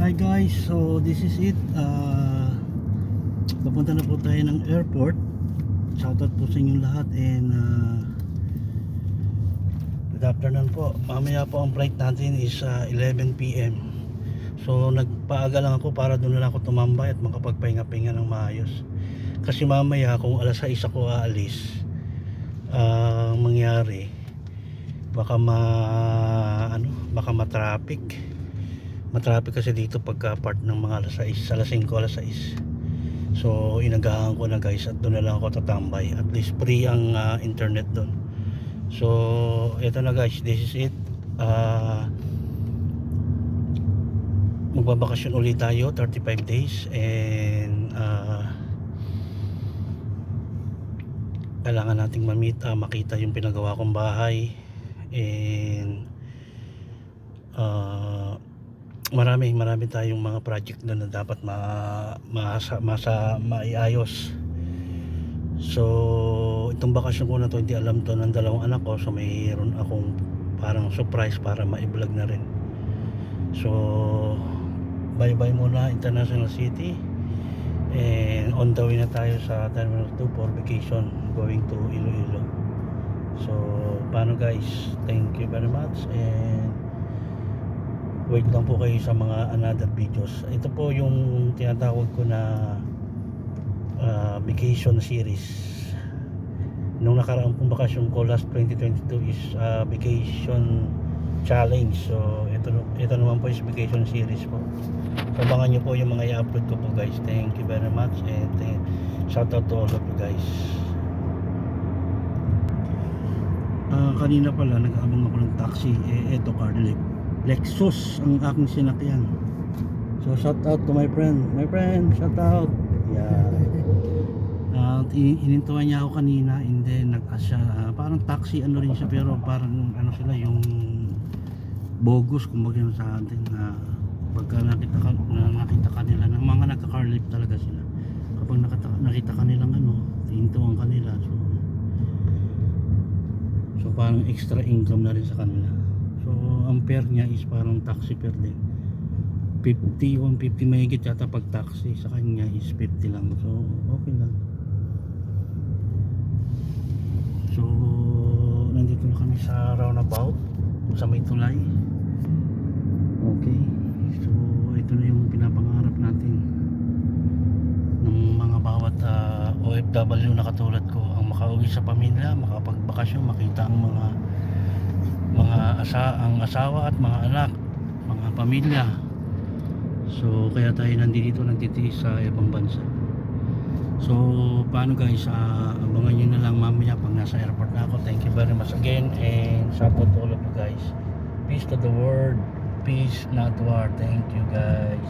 Hi guys, so this is it. Papunta na po tayo ng airport. Shoutout po sa inyong lahat and good afternoon po. Mamaya po ang flight natin is 11 PM. So nagpaaga lang ako para doon na lang ako tumambay at makapagpahinga-pahinga ng maayos. Kasi mamaya kung alas 6 ako aalis, mangyari baka ma-traffic. Matraffic kasi dito pagka part ng mga alas 6, alas 5, alas 6. So inagahan ko na guys at doon na lang ako tatambay. At least free ang internet doon. So eto na guys, this is it. Magbabakasyon ulit tayo 35 days and kailangan nating makita yung pinagawa kong bahay and marami tayong mga project na dapat maiayos. So itong bakasyon ko na to, hindi alam to ng dalawang anak ko, so mayroon akong parang surprise para ma-vlog na rin. So bye bye muna International City and on the way na tayo sa Terminal 2 for vacation going to Iloilo. So paano guys, thank you very much and wait lang po kayo sa mga another videos. Ito po yung tinatawag ko na vacation series. Nung nakaraang pong bakasyon ko last 2022 is vacation challenge. So ito naman po is vacation series po. So abangan nyo po yung mga i-upload ko po guys. Thank you very much and shout out to all of you guys. Kanina pala nag-aabang ako ng taxi. Eto Carlip Lexus ang aking sinakyan. So shout out to my friend. Shout out. Yeah. Inintuan niya ako kanina and then nag-asya parang taxi ano rin siya pero parang ano sila yung bogus kumbaga sa atin na pagka nakita kanila ng mga nagka-car lift talaga sila. Kapag nakita kanilang inintuan kanila. So parang extra income na rin sa kanila. So ang fare niya is parang taxi fare din, 150 mahigit yata pag taxi, sa kanya is 50 lang. So okay lang. So nandito na kami sa roundabout sa may tulay. Okay, so ito na yung pinapangarap natin ng mga bawat OFW na katulad ko, ang makauwi sa pamilya, makapagbakasyon, makita ang ang asawa at mga anak, mga pamilya. So kaya tayo nandito nagtitiis sa ibang bansa. So paano guys, abangan nyo na lang mamaya pag nasa airport na ako. Thank you very much again and shout out to all of you guys. Peace to the world, peace not war. Thank you guys.